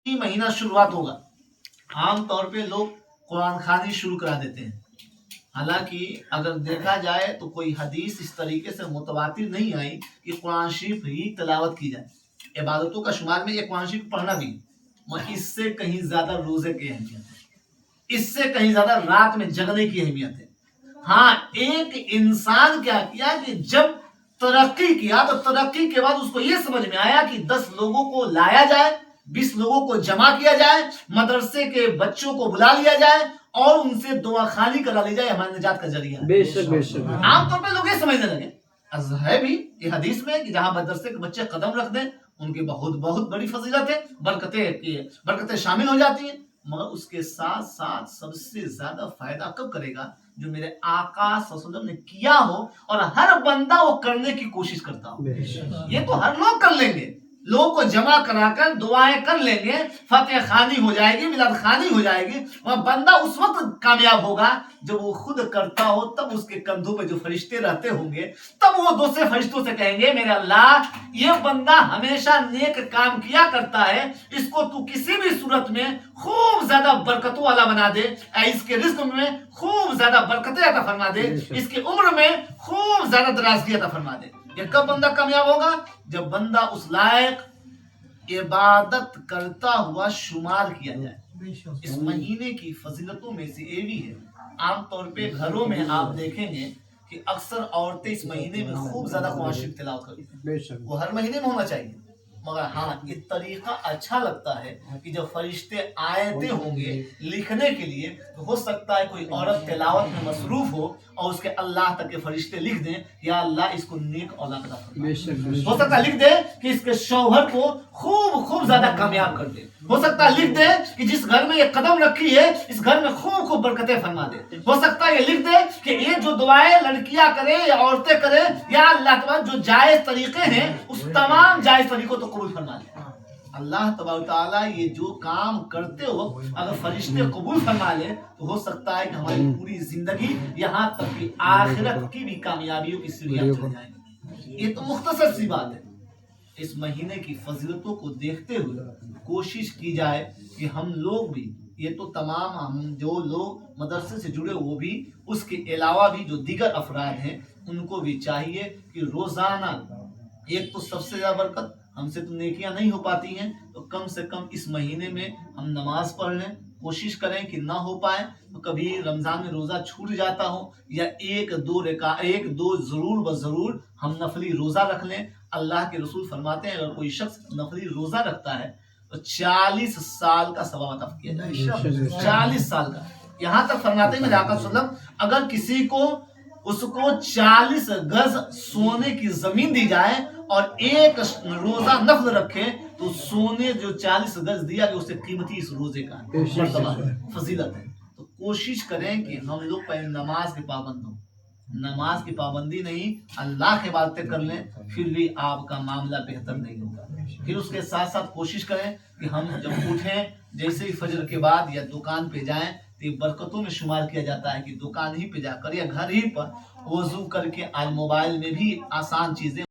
महीना शुरुआत होगा, आम तौर पे लोग कुरान खानी शुरू करा देते हैं। हालांकि अगर देखा जाए तो कोई हदीस इस तरीके से मुतवातिर नहीं आई कि कुरान शरीफ ही तिलावत की जाए। इबादतों का शुमार में एक कुरान शरीफ पढ़ना भी, मगर इससे कहीं ज्यादा रोजे की अहमियत है, इससे कहीं ज्यादा रात में जगने की अहमियत है। हाँ, एक इंसान क्या किया कि जब तरक्की किया तो तरक्की के बाद उसको ये समझ में आया कि 10 लोगों को लाया जाए, 20 लोगों को जमा किया जाए, मदरसे के बच्चों को बुला लिया जाए और उनसे दुआ खाली करा ली जाए, हमारे निजात का जरिया है। बेशक बेशक आमतौर पर लोग ये समझने लगे, है भी ये हदीस में कि जहां मदरसे के बच्चे कदम रख दें उनकी बहुत बहुत बड़ी फजीलत है, बरकतें शामिल हो जाती हैं। मगर उसके साथ साथ सबसे ज्यादा फायदा कब करेगा? जो मेरे आका सल्लल्लाहु अलैहि वसल्लम ने किया हो और हर बंदा वो करने की कोशिश करता हो। ये तो हर लोग कर लेंगे, लोगों को जमा कराकर दुआएं कर लेंगे, फतेह खानी हो जाएगी, मिलाद खानी हो जाएगी। वह बंदा उस वक्त कामयाब होगा जब वो खुद करता हो, तब उसके कंधों पे जो फरिश्ते रहते होंगे, तब वो दूसरे फरिश्तों से कहेंगे, मेरे अल्लाह, ये बंदा हमेशा नेक काम किया करता है, इसको तू किसी भी सूरत में खूब ज्यादा बरकतों वाला बना दे, इसके रिज्क में खूब ज्यादा बरकतें अता फरमा दे, इसकी उम्र में खूब ज्यादा दराजगी अता फरमा दे। ये कब बंदा कामयाब होगा? जब बंदा उस लायक इबादत करता हुआ शुमार किया जाए। इस महीने की फजीलतों में से ये भी है, आमतौर पे घरों में आप देखेंगे कि अक्सर औरतें इस महीने में खूब ज्यादा कुरान शरीफ तिलावत करती हैं। वो हर महीने में होना चाहिए, मगर हाँ, ये तरीका अच्छा लगता है कि जब फरिश्ते आयते होंगे लिखने के लिए, तो हो सकता है कोई औरत तिलावत में मसरूफ हो और उसके अल्लाह तक के फरिश्ते लिख दें, या अल्लाह इसको नेक औलाद अता फरमा। हो सकता है लिख दे कि इसके शौहर को खूब ज्यादा कामयाब कर दे। हो सकता है लिख दे कि जिस घर में ये कदम रखी है, इस घर में खूब बरकतें फरमा दे। हो सकता है ये लिख दे कि ये जो दुआएं लड़कियां करें या औरतें करें, या अल्लाह तबारक जो जायज तरीके हैं उस तमाम जायज तरीकों को कबूल फरमा ले। अल्लाह तबारक तआला ये जो काम करते हो अगर फरिश्ते कबूल फरमा ले, तो हो सकता है कि हमारी पूरी जिंदगी यहाँ तक कि आखिरत की भी कामयाबियों की सीढ़ियां चढ़ जाएंगी। ये तो मुख्तसर सी बात है। इस महीने की फजीलतों को देखते हुए कोशिश की जाए कि हम लोग भी, ये तो तमाम हम जो लोग मदरसे से जुड़े वो भी, उसके अलावा भी जो दीगर अफराद हैं उनको भी चाहिए कि रोजाना, एक तो सबसे ज्यादा बरकत, हमसे तो नेकियां नहीं हो पाती हैं, तो कम से कम इस महीने में हम नमाज पढ़ लें। कोशिश करें कि ना हो पाए तो कभी रमजान में रोजा छूट जाता हो, या एक दो जरूर ब जरूर हम नफली रोजा रख लें। अल्लाह के रसूल फरमाते हैं, अगर कोई शख्स नफली रोजा रखता है तो 40 साल का सवाब अता किया जाएगा। 40 साल का। यहाँ तक फरमाते हैं मेरे आका सल्लल्लाहु अलैहि वसल्लम, अगर किसी को उसको 40 गज सोने की जमीन दी जाए और एक रोजा नफल रखे, तो सोने जो 40 गज दिया गया उससे कीमती इस रोजे का फजीलत है। तो कोशिश करें कि हम लोग पहले नमाज के पाबंद हों, नमाज की पाबंदी नहीं, अल्लाह की बातें कर लें, फिर भी आपका मामला बेहतर नहीं होगा। फिर उसके साथ साथ कोशिश करें कि हम जब उठें, जैसे ही फजर के बाद या दुकान पे जाएं, तो बरकतों में शुमार किया जाता है कि दुकान ही पे जाकर या घर ही पर वजू करके, आज मोबाइल में भी आसान चीजें